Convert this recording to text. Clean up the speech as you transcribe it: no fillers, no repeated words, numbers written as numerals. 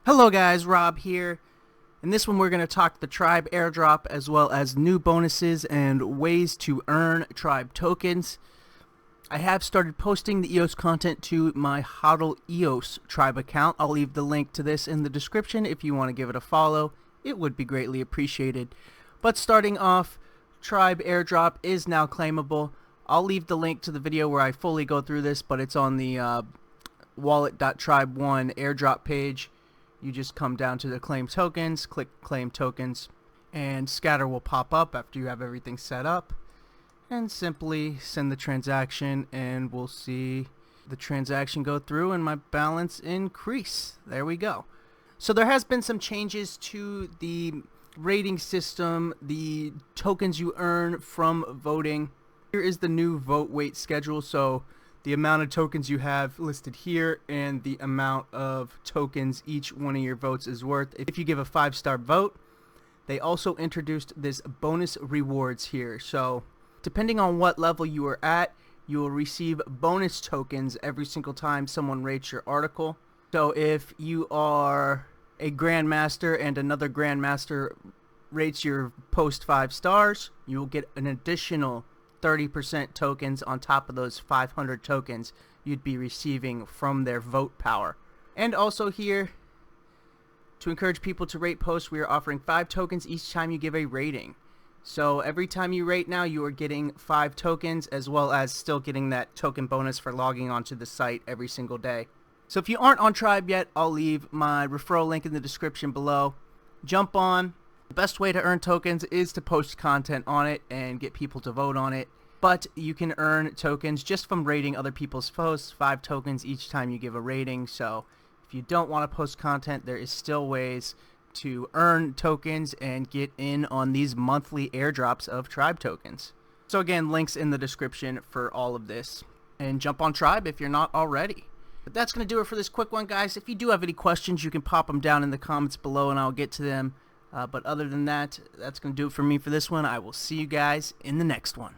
Hello guys, Rob here. In this one we're going to talk the Trybe airdrop as well as new bonuses and ways to earn Trybe tokens. I have started posting the EOS content to my HODL EOS Trybe account. I'll leave the link to this in the description if you want to give it a follow. It would be greatly appreciated. But starting off, Trybe airdrop is now claimable. I'll leave the link to the video where I fully go through this, but it's on the wallet.trybe1 airdrop page. You just come down to the claim tokens, click claim tokens, and scatter will pop up after you have everything set up, and simply send the transaction, and we'll see the transaction go through and my balance increase. There we go. So there has been some changes to the rating system, the tokens you earn from voting. Here is the new vote weight schedule. So the amount of tokens you have listed here and the amount of tokens each one of your votes is worth. If you give a 5-star vote, they also introduced this bonus rewards here. So depending on what level you are at, you will receive bonus tokens every single time someone rates your article. So if you are a grandmaster and another grandmaster rates your post 5 stars, you will get an additional 30% tokens on top of those 500 tokens you'd be receiving from their vote power. And also here, to encourage people to rate posts, we are offering 5 tokens each time you give a rating. So every time you rate now, you are getting 5 tokens, as well as still getting that token bonus for logging onto the site every single day. So if you aren't on Trybe yet, I'll leave my referral link in the description below. Jump on. The best way to earn tokens is to post content on it and get people to vote on it. But you can earn tokens just from rating other people's posts, 5 tokens each time you give a rating. So if you don't want to post content, there is still ways to earn tokens and get in on these monthly airdrops of Trybe tokens. So again, links in the description for all of this. And jump on Trybe if you're not already. But that's going to do it for this quick one, guys. If you do have any questions, you can pop them down in the comments below and I'll get to them. But other than that, that's going to do it for me for this one. I will see you guys in the next one.